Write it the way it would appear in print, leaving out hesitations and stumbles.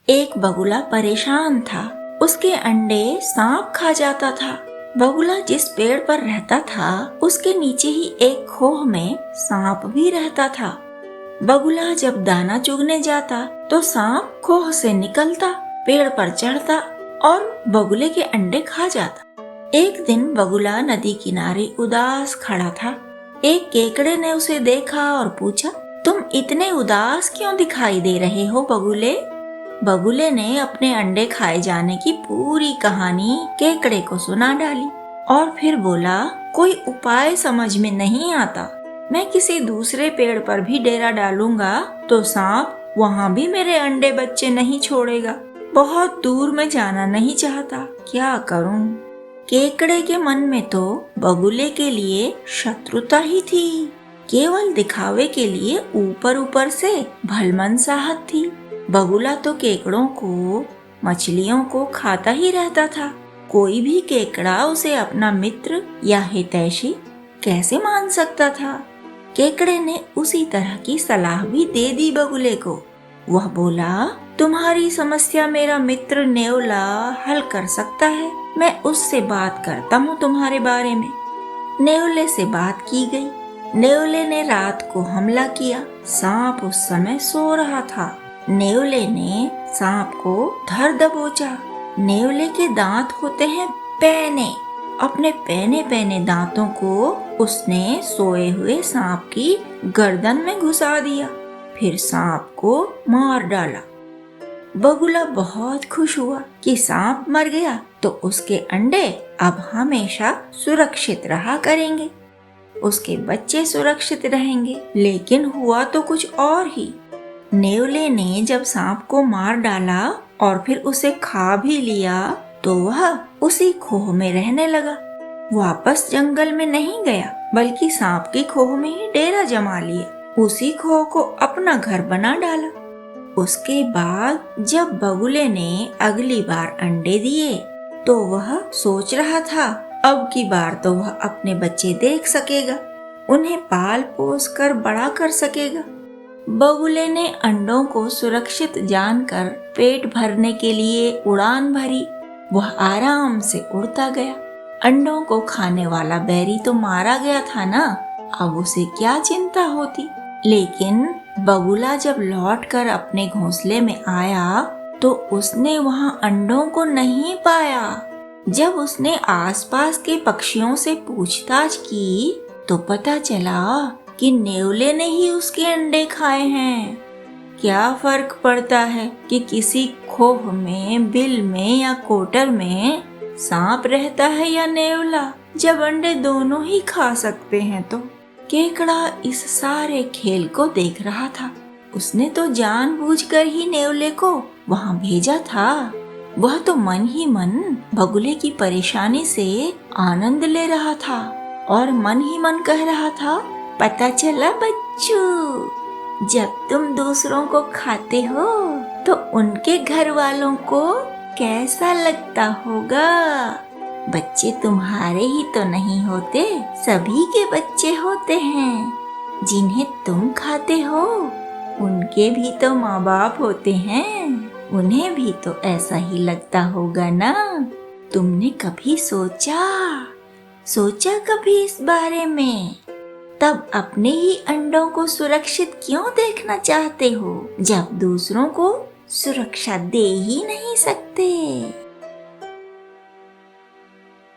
एक बगुला परेशान था। उसके अंडे सांप खा जाता था। बगुला जिस पेड़ पर रहता था उसके नीचे ही एक खोह में सांप भी रहता था। बगुला जब दाना चुगने जाता तो सांप खोह से निकलता, पेड़ पर चढ़ता और बगुले के अंडे खा जाता। एक दिन बगुला नदी किनारे उदास खड़ा था। एक केकड़े ने उसे देखा और पूछा, तुम इतने उदास क्यों दिखाई दे रहे हो बगुले? बगुले ने अपने अंडे खाए जाने की पूरी कहानी केकड़े को सुना डाली और फिर बोला, कोई उपाय समझ में नहीं आता। मैं किसी दूसरे पेड़ पर भी डेरा डालूंगा तो सांप वहाँ भी मेरे अंडे बच्चे नहीं छोड़ेगा। बहुत दूर में जाना नहीं चाहता, क्या करूं? केकड़े के मन में तो बगुले के लिए शत्रुता ही थी। केवल दिखावे के लिए ऊपर ऊपर से भलमनसाहट थी। बगुला तो केकड़ों को, मछलियों को खाता ही रहता था। कोई भी केकड़ा उसे अपना मित्र या हितैषी कैसे मान सकता था? केकड़े ने उसी तरह की सलाह भी दे दी बगुले को। वह बोला, तुम्हारी समस्या मेरा मित्र नेवला हल कर सकता है। मैं उससे बात करता हूँ तुम्हारे बारे में। नेवले से बात की गई। नेवले ने रात को हमला किया। सांप उस समय सो रहा था। नेवले ने सांप को धर दबोचा। नेवले के दांत होते हैं पैने। अपने पैने पैने दांतों को उसने सोए हुए सांप की गर्दन में घुसा दिया, फिर सांप को मार डाला। बगुला बहुत खुश हुआ कि सांप मर गया तो उसके अंडे अब हमेशा सुरक्षित रहा करेंगे, उसके बच्चे सुरक्षित रहेंगे। लेकिन हुआ तो कुछ और ही। नेवले ने जब सांप को मार डाला और फिर उसे खा भी लिया तो वह उसी खोह में रहने लगा। वापस जंगल में नहीं गया बल्कि सांप की खोह में ही डेरा जमा लिया। उसी खोह को अपना घर बना डाला। उसके बाद जब बगुले ने अगली बार अंडे दिए तो वह सोच रहा था अब की बार तो वह अपने बच्चे देख सकेगा, उन्हें पाल पोस कर बड़ा कर सकेगा। बगुले ने अंडों को सुरक्षित जानकर पेट भरने के लिए उड़ान भरी। वह आराम से उड़ता गया। अंडों को खाने वाला बैरी तो मारा गया था ना, अब उसे क्या चिंता होती। लेकिन बगुला जब लौटकर अपने घोंसले में आया तो उसने वहां अंडों को नहीं पाया। जब उसने आसपास के पक्षियों से पूछताछ की तो पता चला कि नेवले ने ही उसके अंडे खाए हैं। क्या फर्क पड़ता है कि किसी खोह में, बिल में या कोटर में सांप रहता है या नेवला, जब अंडे दोनों ही खा सकते हैं। तो केकड़ा इस सारे खेल को देख रहा था। उसने तो जानबूझकर ही नेवले को वहां भेजा था। वह तो मन ही मन बगुले की परेशानी से आनंद ले रहा था और मन ही मन कह रहा था, पता चला बच्चों, जब तुम दूसरों को खाते हो तो उनके घर वालों को कैसा लगता होगा। बच्चे तुम्हारे ही तो नहीं होते, सभी के बच्चे होते हैं। जिन्हें तुम खाते हो उनके भी तो माँ बाप होते हैं, उन्हें भी तो ऐसा ही लगता होगा ना। तुमने कभी सोचा कभी इस बारे में? तब अपने ही अंडों को सुरक्षित क्यों देखना चाहते हो जब दूसरों को सुरक्षा दे ही नहीं सकते?